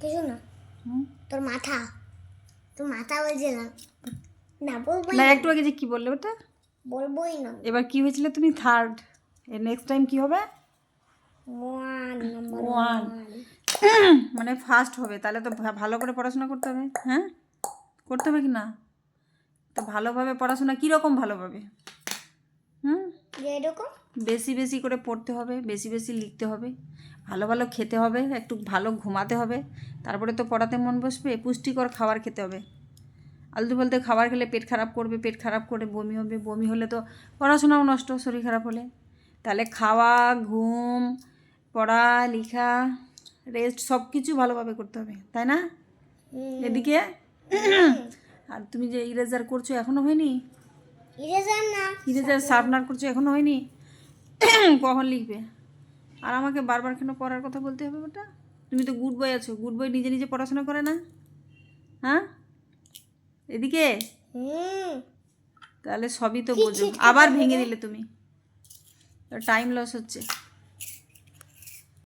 কিছু না। তোর মাথা বলছে না। না বলবোই না, না। একটু আগে যে কি বললে ওটা? বলবোই না। এবার কি হয়েছিল? তুমি থার্ড। এর নেক্সট টাইম কি হবে? নাম্বার 1 মানে ফার্স্ট হবে। তাহলে তো ভালো করে পড়াশোনা করতে হবে। হ্যাঁ, করতে হবে কি না? তো ভালোভাবে পড়াশোনা কীরকম ভালোভাবে? এরকম বেশি বেশি করে পড়তে হবে, বেশি বেশি লিখতে হবে, ভালো ভালো খেতে হবে, একটু ভালো ঘুমাতে হবে, তারপরে তো পড়াতে মন বসবে। পুষ্টিকর খাবার খেতে হবে। আলতু ফালতু খাবার খেলে পেট খারাপ করবে, পেট খারাপ করে বমি হবে, বমি হলে তো পড়াশোনাও নষ্ট, শরীর খারাপ হলে। তাহলে খাওয়া, ঘুম, পড়া, লেখা, রেস্ট সব কিছু ভালোভাবে করতে হবে, তাই না? এদিকে আর তুমি যে ইরেজার করছো এখনও হয়নি? ইরেজার শার্পনার করছো এখনও হয়নি? কখন লিখবে? আর আমাকে বারবার কেন পড়ার কথা বলতে হবে ওটা? তুমি তো গুড বয় আছো, গুড বয় নিজে নিজে পড়াশোনা করে না? হ্যাঁ, এদিকে তাহলে সবই তো বোঝো, আবার ভেঙে দিলে তুমি। টাইম লস হচ্ছে।